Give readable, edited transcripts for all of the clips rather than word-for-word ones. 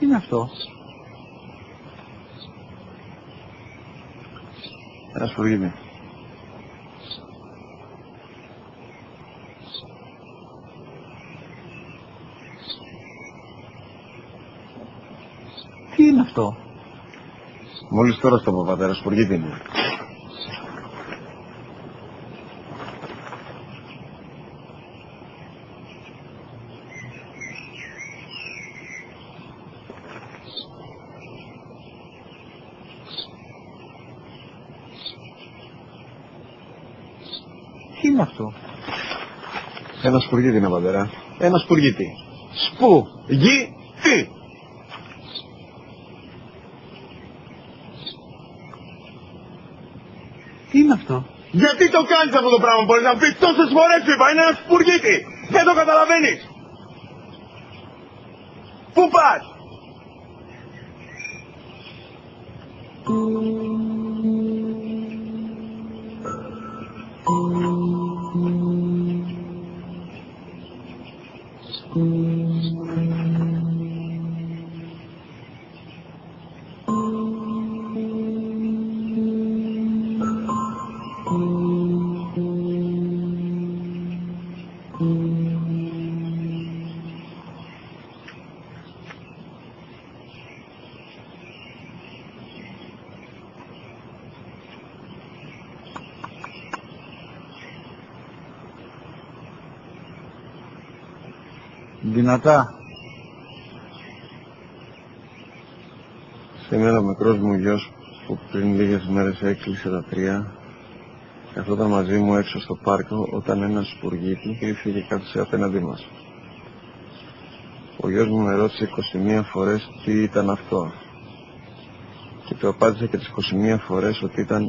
Τι είναι αυτό? Ένα σπουργίτη. Τι είναι αυτό? Μόλις τώρα στο πω, πατέρα, σπουργίτη είναι. Τι είναι αυτό? Ένα σπουργίτη είναι, πατέρα. Ένα σπουργίτη. Σπου! Γη! Τι! Τι είναι αυτό? Γιατί το κάνεις αυτό το πράγμα, μπορείς να πεις? Τόσες φορές σου είπα, είναι ένα σπουργίτη! Δεν το καταλαβαίνεις! Πού πας? Δυνατά. Σήμερα ο μικρός μου γιος που πριν λίγες μέρες έκλεισε τα 3 καθόταν μαζί μου έξω στο πάρκο όταν ένας σπουργίτη ήρθε και κάθισε απέναντί μας. Ο γιος μου με ρώτησε 21 φορές τι ήταν αυτό και του απάντησα και τις 21 φορές ότι ήταν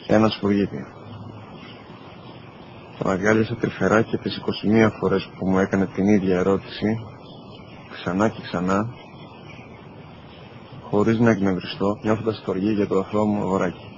ένα σπουργίτη. Τον αγκάλιασα τρυφερά και τις 21 φορές που μου έκανε την ίδια ερώτηση, ξανά και ξανά, χωρίς να εκνευριστώ, νιώθοντας στοργή για το αθώο μου αγοράκι.